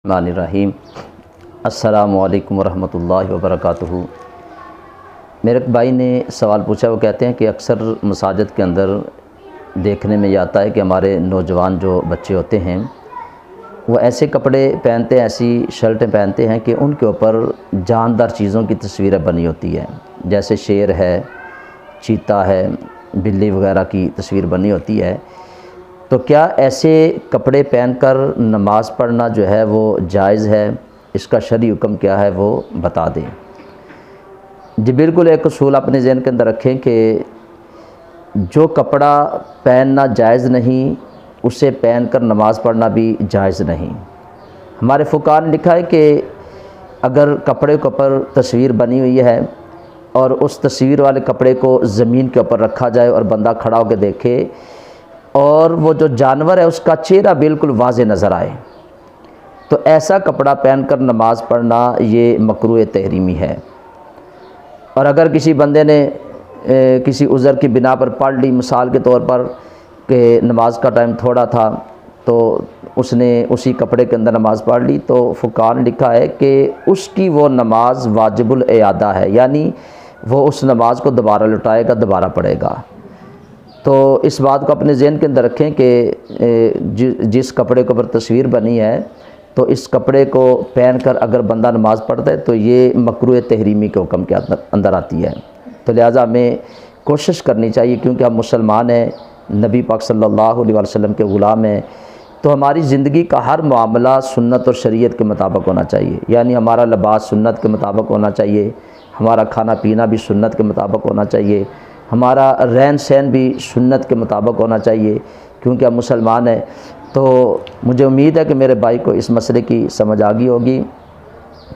الرحمن الرحیم۔ السلام علیکم ورحمۃ اللہ وبرکاتہ۔ میرے بھائی نے سوال پوچھا، وہ کہتے ہیں کہ اکثر مساجد کے اندر دیکھنے میں یہ آتا ہے کہ ہمارے نوجوان جو بچے ہوتے ہیں وہ ایسے کپڑے پہنتے ہیں، ایسی شرٹیں پہنتے ہیں کہ ان کے اوپر جاندار چیزوں کی تصویریں بنی ہوتی ہیں، جیسے شیر ہے، چیتا ہے، بلی وغیرہ کی تصویر بنی ہوتی ہے۔ تو کیا ایسے کپڑے پہن کر نماز پڑھنا جو ہے وہ جائز ہے؟ اس کا شرعی حکم کیا ہے وہ بتا دیں۔ جی بالکل، ایک اصول اپنے ذہن کے اندر رکھیں کہ جو کپڑا پہننا جائز نہیں اسے پہن کر نماز پڑھنا بھی جائز نہیں۔ ہمارے فقہاء نے لکھا ہے کہ اگر کپڑے کے اوپر تصویر بنی ہوئی ہے اور اس تصویر والے کپڑے کو زمین کے اوپر رکھا جائے اور بندہ کھڑا ہو کے دیکھے اور وہ جو جانور ہے اس کا چہرہ بالکل واضح نظر آئے تو ایسا کپڑا پہن کر نماز پڑھنا یہ مکروہ تحریمی ہے۔ اور اگر کسی بندے نے کسی عذر کی بنا پر پڑھ لی، مثال کے طور پر کہ نماز کا ٹائم تھوڑا تھا تو اس نے اسی کپڑے کے اندر نماز پڑھ لی، تو فقہاء نے لکھا ہے کہ اس کی وہ نماز واجب الاعادہ ہے، یعنی وہ اس نماز کو دوبارہ لوٹائے گا، دوبارہ پڑھے گا۔ تو اس بات کو اپنے ذہن کے اندر رکھیں کہ جس کپڑے کے اوپر تصویر بنی ہے تو اس کپڑے کو پہن کر اگر بندہ نماز پڑھتا ہے تو یہ مکروہ تحریمی کے حکم کے اندر آتی ہے۔ تو لہٰذا ہمیں کوشش کرنی چاہیے، کیونکہ ہم مسلمان ہیں، نبی پاک صلی اللہ علیہ وسلم کے غلام ہیں، تو ہماری زندگی کا ہر معاملہ سنت اور شریعت کے مطابق ہونا چاہیے، یعنی ہمارا لباس سنت کے مطابق ہونا چاہیے، ہمارا کھانا پینا بھی سنت کے مطابق ہونا چاہیے، ہمارا رہن سہن بھی سنت کے مطابق ہونا چاہیے، کیونکہ ہم مسلمان ہیں۔ تو مجھے امید ہے کہ میرے بھائی کو اس مسئلے کی سمجھ آ گئی ہوگی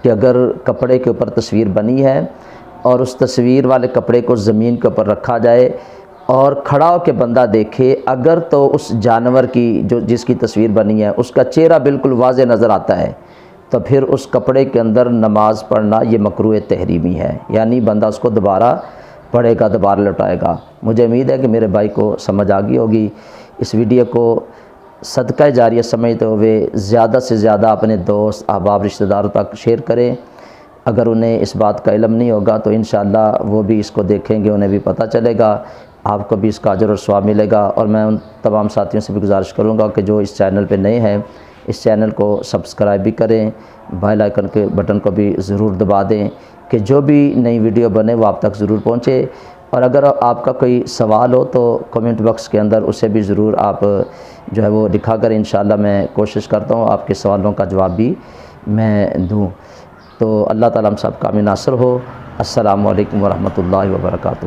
کہ اگر کپڑے کے اوپر تصویر بنی ہے اور اس تصویر والے کپڑے کو زمین کے اوپر رکھا جائے اور کھڑا ہو کے بندہ دیکھے، اگر تو اس جانور کی جس کی تصویر بنی ہے اس کا چہرہ بالکل واضح نظر آتا ہے تو پھر اس کپڑے کے اندر نماز پڑھنا یہ مکروہ تحریمی ہے، یعنی بندہ اس کو دوبارہ پڑھے گا، دوبارہ لوٹائے گا۔ مجھے امید ہے کہ میرے بھائی کو سمجھ آ گئی ہوگی۔ اس ویڈیو کو صدقہ جاریہ سمجھتے ہوئے زیادہ سے زیادہ اپنے دوست، احباب، رشتہ داروں تک شیئر کریں۔ اگر انہیں اس بات کا علم نہیں ہوگا تو انشاءاللہ وہ بھی اس کو دیکھیں گے، انہیں بھی پتہ چلے گا، آپ کو بھی اس کا اجر اور ثواب ملے گا۔ اور میں ان تمام ساتھیوں سے بھی گزارش کروں گا کہ جو اس چینل پہ نئے ہیں اس چینل کو سبسکرائب بھی کریں، بیل آئیکن کے بٹن کو بھی ضرور دبا دیں کہ جو بھی نئی ویڈیو بنے وہ آپ تک ضرور پہنچے۔ اور اگر آپ کا کوئی سوال ہو تو کمنٹ باکس کے اندر اسے بھی ضرور آپ جو ہے وہ لکھا کریں، انشاءاللہ میں کوشش کرتا ہوں آپ کے سوالوں کا جواب بھی میں دوں۔ تو اللہ تعالیٰ ہم سب کا ناصر ہو۔ السلام علیکم ورحمۃ اللہ وبرکاتہ۔